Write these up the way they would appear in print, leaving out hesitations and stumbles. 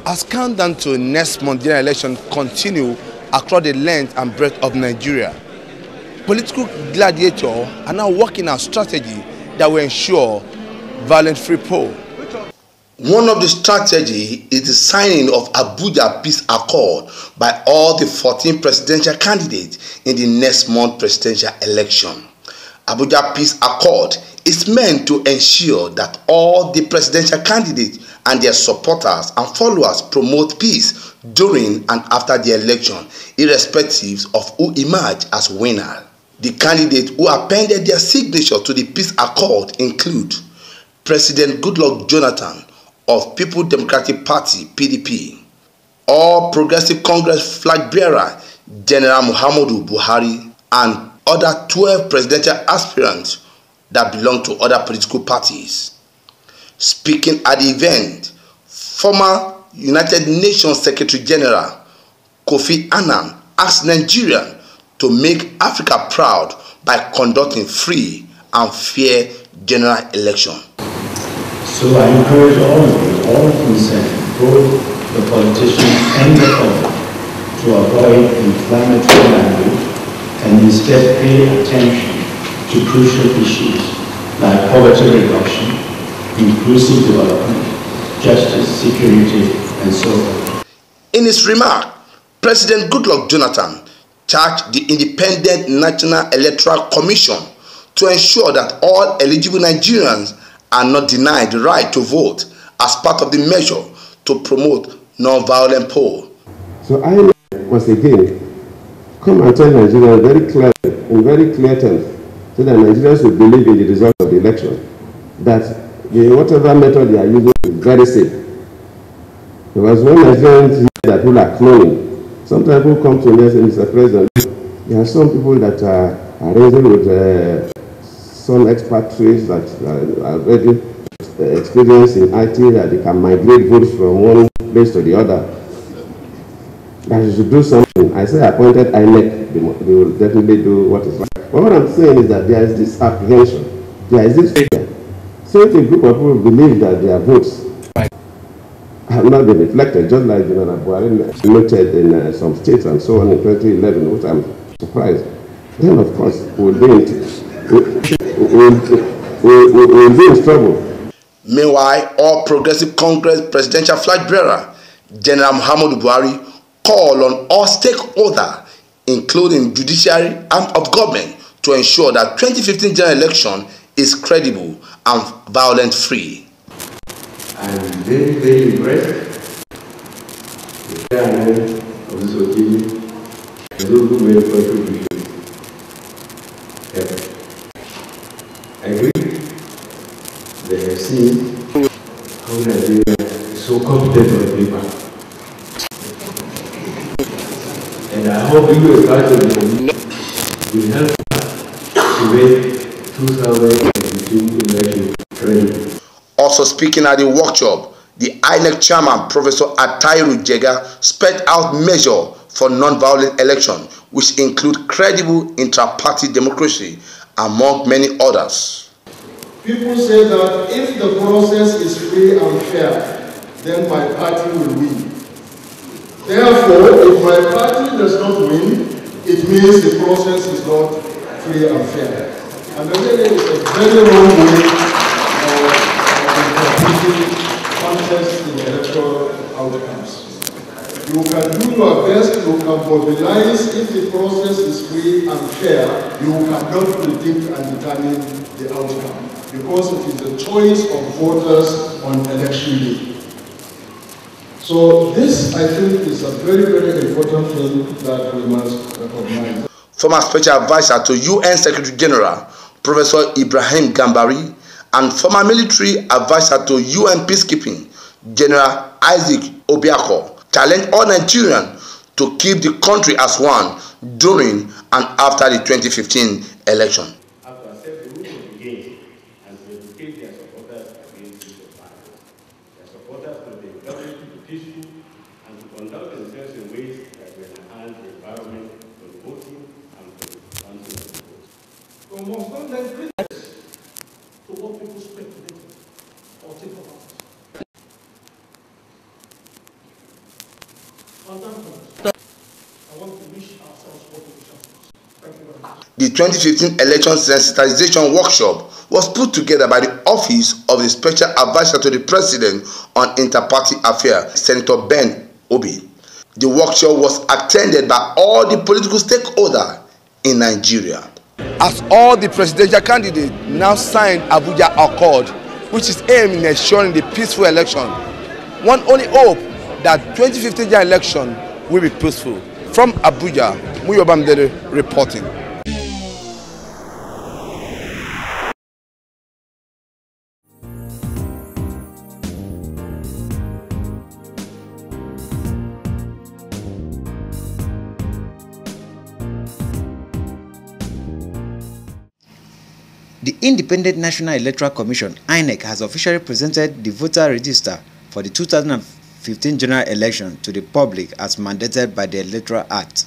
As countdown to next month's general election continue across the length and breadth of Nigeria, political gladiators are now working on strategy that will ensure violence-free poll. One of the strategies is the signing of Abuja Peace Accord by all the 14 presidential candidates in the next month's presidential election. Abuja Peace Accord is meant to ensure that all the presidential candidates and their supporters and followers promote peace during and after the election, irrespective of who emerge as winner. The candidates who appended their signature to the Peace Accord include President Goodluck Jonathan of People's Democratic Party (PDP), All Progressive Congress flag bearer General Muhammadu Buhari, and other 12 presidential aspirants that belong to other political parties. Speaking at the event, former United Nations Secretary General Kofi Annan asked Nigeria to make Africa proud by conducting free and fair general election. So I encourage all concerned, both the politicians and the public, to avoid inflammatory language and instead pay attention to crucial issues like poverty reduction, inclusive development, justice, security, and so on. In his remark, President Goodluck Jonathan charged the Independent National Electoral Commission to ensure that all eligible Nigerians are not denied the right to vote as part of the measure to promote non-violent poll. So I once again come and tell Nigerians very clearly, in very clear terms, so that Nigerians will believe in the result of the election, that whatever method they are using is very safe. Because when Nigerians hear that people are cloning, sometimes people come to me and say, Mr. President, there are some people that are raising with some expatriates that are already experienced in IT, that they can migrate votes from one place to the other. That you should do something. I say appointed INEC, they will definitely do what is right. But what I'm saying is that there is this apprehension, there is this fear. So if a group of people believe that their votes have not been reflected, just like General Buhari noted in some states and so on in 2011, which I'm surprised, then of course we'll be in trouble. Meanwhile, All Progressive Congress presidential flag bearer General Muhammadu Buhari called on all stakeholders, including judiciary arm of government, to ensure that 2015 general election is credible and violence-free. I'm very, very impressed. The chairman of this occasion and those who made contributions. I agree. They have seen how Nigeria is so competent on paper. And I hope you will start to will help us to make 2018 election ready. Also speaking at the workshop, the INEC chairman, Professor Atairu Jega, spelled out measures for non-violent election, which include credible intra-party democracy, among many others. People say that if the process is free and fair, then my party will win. Therefore, if my party does not win, it means the process is not free and fair. And really, it's a very wrong way of interpreting context in electoral outcomes. You can do your best, you can mobilize. If the process is free and fair, you cannot predict and determine the outcome, because it is the choice of voters on election day. So this, I think, is a very, very important thing that we must recognize. Former Special Advisor to UN Secretary General, Professor Ibrahim Gambari, and former Military Advisor to UN Peacekeeping, General Isaac Obiako, challenged all Nigerians to keep the country as one during and after the 2015 election. Peaceful and to conduct themselves in ways that will enhance the environment for voting and for the counting of the votes. We must not let critics to what. The 2015 election sensitization workshop was put together by the Office of the Special Advisor to the President on Inter-Party Affairs, Senator Ben Obi. The workshop was attended by all the political stakeholders in Nigeria. As all the presidential candidates now signed Abuja Accord, which is aimed at ensuring the peaceful election, one only hope that 2015 election will be peaceful. From Abuja, Muyobamdere reporting. The Independent National Electoral Commission, INEC, has officially presented the voter register for the 2015 general election to the public as mandated by the Electoral Act.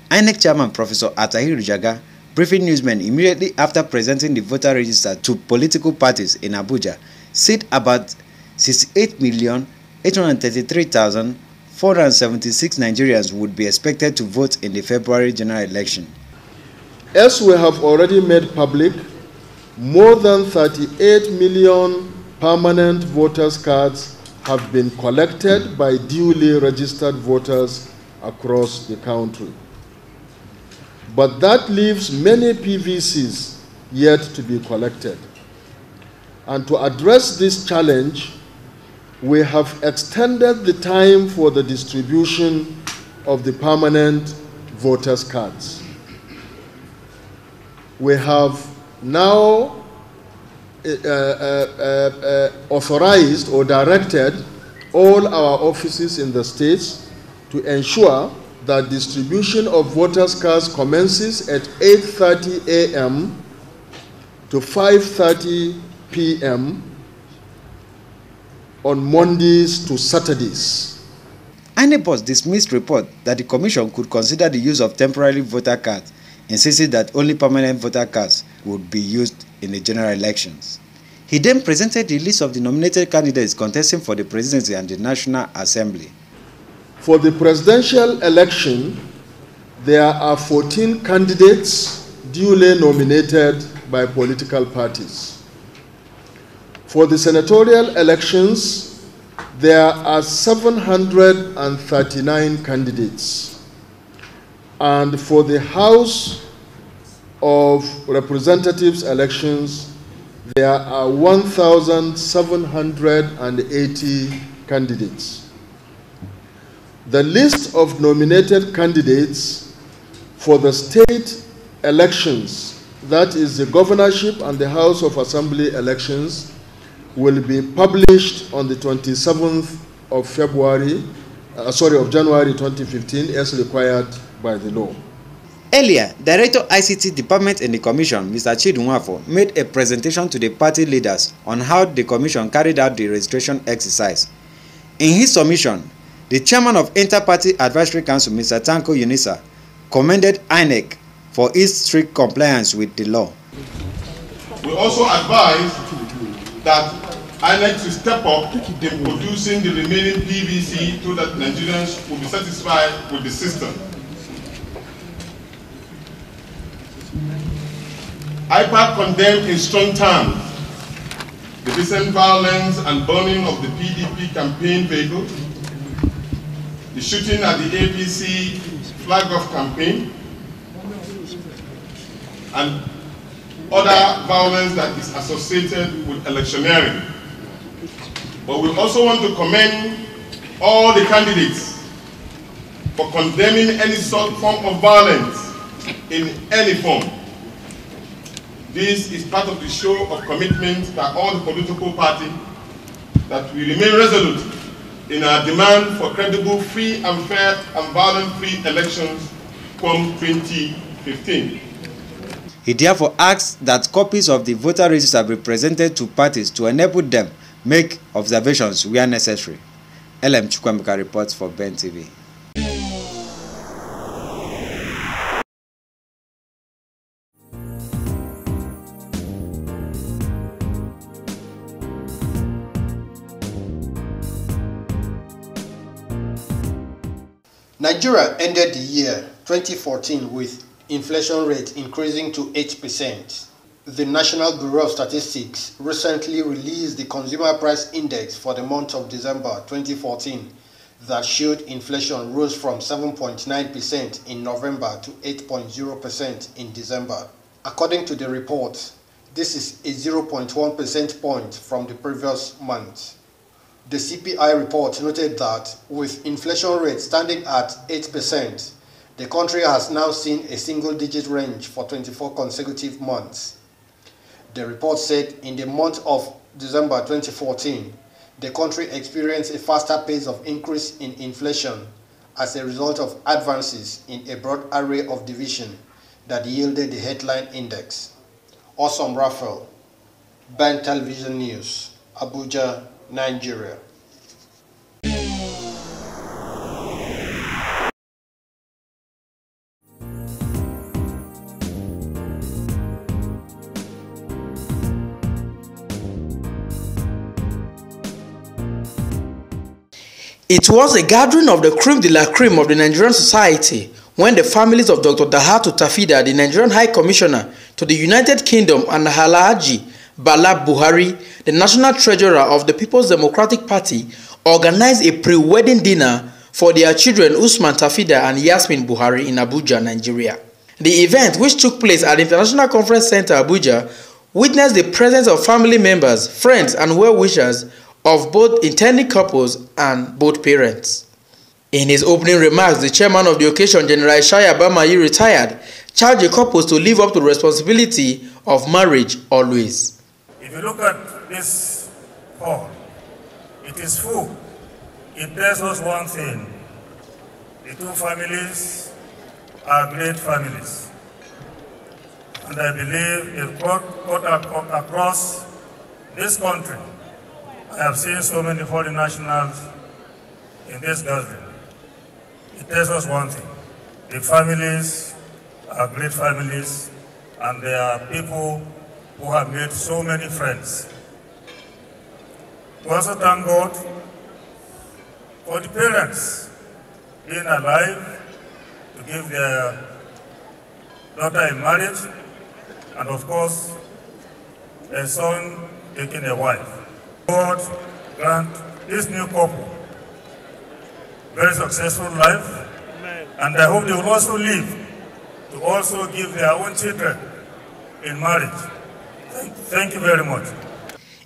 INEC Chairman Professor Atahiru Jaga briefing newsmen immediately after presenting the voter register to political parties in Abuja said about 68,833,476 Nigerians would be expected to vote in the February general election. As we have already made public, more than 38 million permanent voters' cards have been collected by duly registered voters across the country. But that leaves many PVCs yet to be collected. And to address this challenge, we have extended the time for the distribution of the permanent voters' cards. We have now authorized or directed all our offices in the states to ensure that distribution of voters' cards commences at 8:30 a.m. to 5:30 p.m. on Mondays to Saturdays. INEC dismissed report that the Commission could consider the use of temporary voter cards, insisting that only permanent voter cards would be used in the general elections. He then presented the list of the nominated candidates contesting for the presidency and the National Assembly. For the presidential election, there are 14 candidates duly nominated by political parties. For the senatorial elections, there are 739 candidates. And for the House of Representatives elections, there are 1,780 candidates. The list of nominated candidates for the state elections, that is the governorship and the House of Assembly elections, will be published on the 27th of January 2015 as required by the law. Earlier, Director ICT Department in the Commission, Mr. Chidunwafo, made a presentation to the party leaders on how the Commission carried out the registration exercise. In his submission, the Chairman of Inter-Party Advisory Council, Mr. Tanko Yunisa, commended INEC for its strict compliance with the law. We also advise that INEC to step up in producing the remaining PVC so that Nigerians will be satisfied with the system. IPAC condemned in strong terms the recent violence and burning of the PDP campaign vehicle, the shooting at the APC flag-off campaign, and other violence that is associated with electioneering. But we also want to commend all the candidates for condemning any sort form of violence in any form. This is part of the show of commitment by all the political parties that we remain resolute in our demand for credible, free and fair and violence-free elections come 2015. He therefore asks that copies of the voter register be presented to parties to enable them make observations where necessary. LM Chukwemeka reports for Ben TV. Nigeria ended the year 2014 with inflation rate increasing to 8%. The National Bureau of Statistics recently released the Consumer Price Index for the month of December 2014 that showed inflation rose from 7.9% in November to 8.0% in December. According to the report, this is a 0.1 percentage point from the previous month. The CPI report noted that with inflation rate standing at 8%, the country has now seen a single-digit range for 24 consecutive months. The report said in the month of December 2014, the country experienced a faster pace of increase in inflation as a result of advances in a broad array of divisions that yielded the headline index. Awesome Raphael, Ben Television News, Abuja, Nigeria. It was a gathering of the creme de la creme of the Nigerian society when the families of Dr. Dahatu Tafida, the Nigerian High Commissioner to the United Kingdom, and Alhaji Bala Buhari, the National Treasurer of the People's Democratic Party, organized a pre-wedding dinner for their children Usman Tafida and Yasmin Buhari in Abuja, Nigeria. The event, which took place at the International Conference Center, Abuja, witnessed the presence of family members, friends, and well-wishers of both intending couples and both parents. In his opening remarks, the chairman of the occasion, General Ishaya Bamayi, retired, charged the couples to live up to the responsibility of marriage always. If you look at this hall, it is full. It tells us one thing: the two families are great families. And I believe if across this country, I have seen so many foreign nationals in this gathering. It tells us one thing: the families are great families, and they are people who have made so many friends. We also thank God for the parents being alive to give their daughter in marriage, and of course, a son taking a wife. God grant this new couple very successful life, and I hope they will also live to also give their own children in marriage. Thank you very much.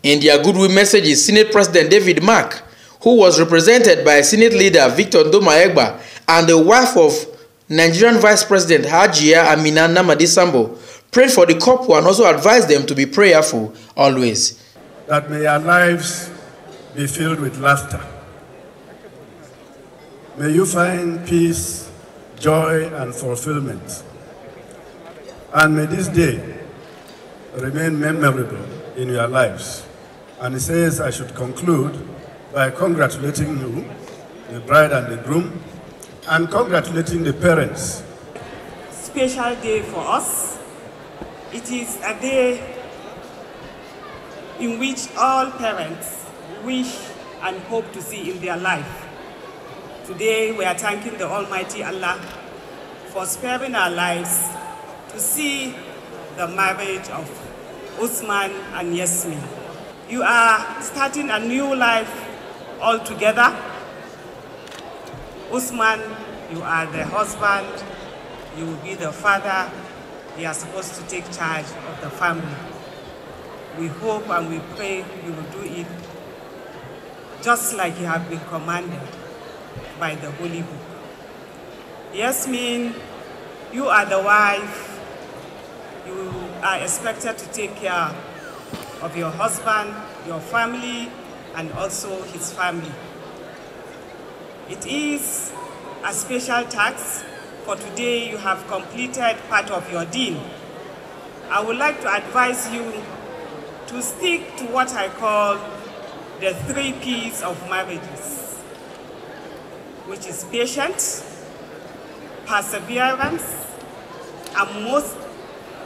In their goodwill messages, Senate President David Mark, who was represented by Senate Leader Victor Ndomaegba and the wife of Nigerian Vice President Hajia Amina Namadi Sambo, prayed for the couple and also advised them to be prayerful always. That may our lives be filled with laughter. May you find peace, joy, and fulfillment. And may this day remain memorable in your lives. And he says I should conclude by congratulating you, the bride and the groom, and congratulating the parents. Special day for us. It is a day in which all parents wish and hope to see in their life. Today we are thanking the Almighty Allah for sparing our lives to see the marriage of Usman and Yasmin. You are starting a new life altogether. Usman, you are the husband, you will be the father. You are supposed to take charge of the family. We hope and we pray you will do it just like you have been commanded by the Holy Book. Yasmin, you are the wife. You are expected to take care of your husband, your family, and also his family. It is a special task, for today you have completed part of your deen. I would like to advise you to stick to what I call the 3 P's of marriages, which is patience, perseverance, and most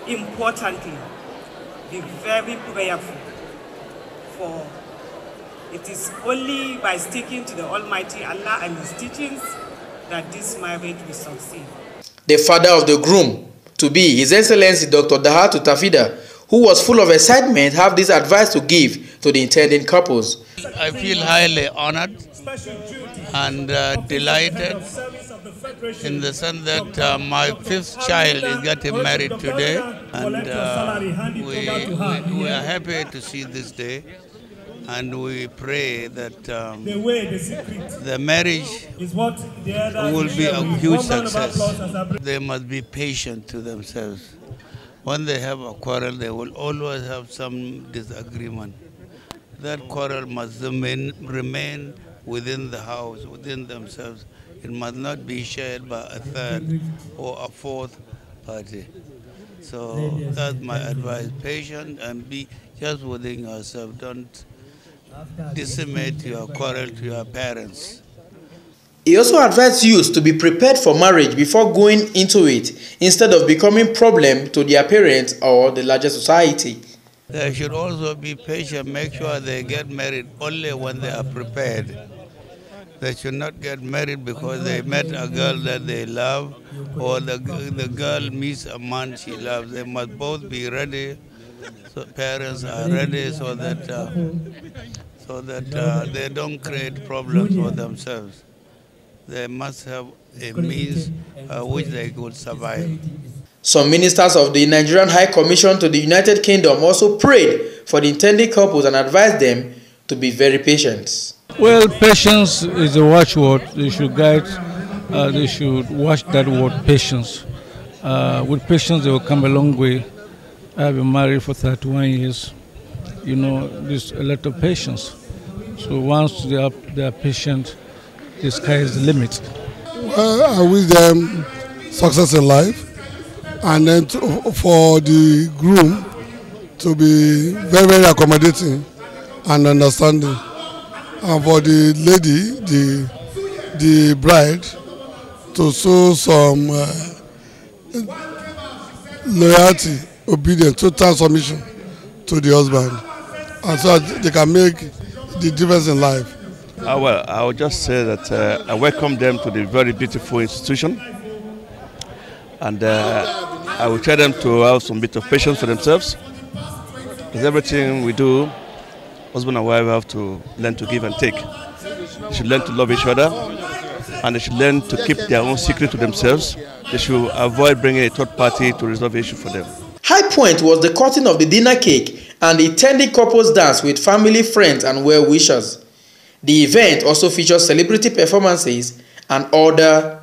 importantly, be very prayerful, for it is only by sticking to the Almighty Allah and His teachings that this marriage will succeed. The father of the groom, to be His Excellency Dr. Dahatu Tafida, who was full of excitement, have this advice to give to the intending couples. I feel highly honored and delighted in the sense that my fifth child is getting married today, and we are happy to see this day, and we pray that the marriage will be a huge success. They must be patient to themselves. When they have a quarrel, they will always have some disagreement. That quarrel must remain within the house, within themselves. It must not be shared by a third or a fourth party. So that's my advice. Patient and be just within yourself. Don't disseminate your quarrel to your parents. He also advised youths to be prepared for marriage before going into it, instead of becoming a problem to their parents or the larger society. They should also be patient, make sure they get married only when they are prepared. They should not get married because they met a girl that they love, or the girl meets a man she loves. They must both be ready, so parents are ready, so that they don't create problems for themselves. They must have a means which they could survive. Some ministers of the Nigerian High Commission to the United Kingdom also prayed for the intending couples and advised them to be very patient. Well, patience is a watchword. They should they should watch that word, patience. With patience, they will come a long way. I have been married for 31 years. You know, there's a lot of patience. So once they are patient, the sky is the limit. Well, I wish them success in life, and then for the groom to be very, very accommodating and understanding, and for the lady, the bride, to show some loyalty, obedience, total submission to the husband, and so they can make the difference in life. Well, I would just say that I welcome them to the very beautiful institution, and I will tell them to have some bit of patience for themselves, because everything we do, husband and wife have to learn to give and take. They should learn to love each other, and they should learn to keep their own secret to themselves. They should avoid bringing a third party to resolve the issue for them. High point was the cutting of the dinner cake and the intending couples dance with family, friends, and well-wishers. The event also featured celebrity performances and other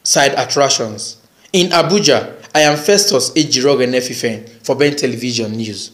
side attractions. In Abuja, I am Festus Ejiroge Nefifen for Ben Television News.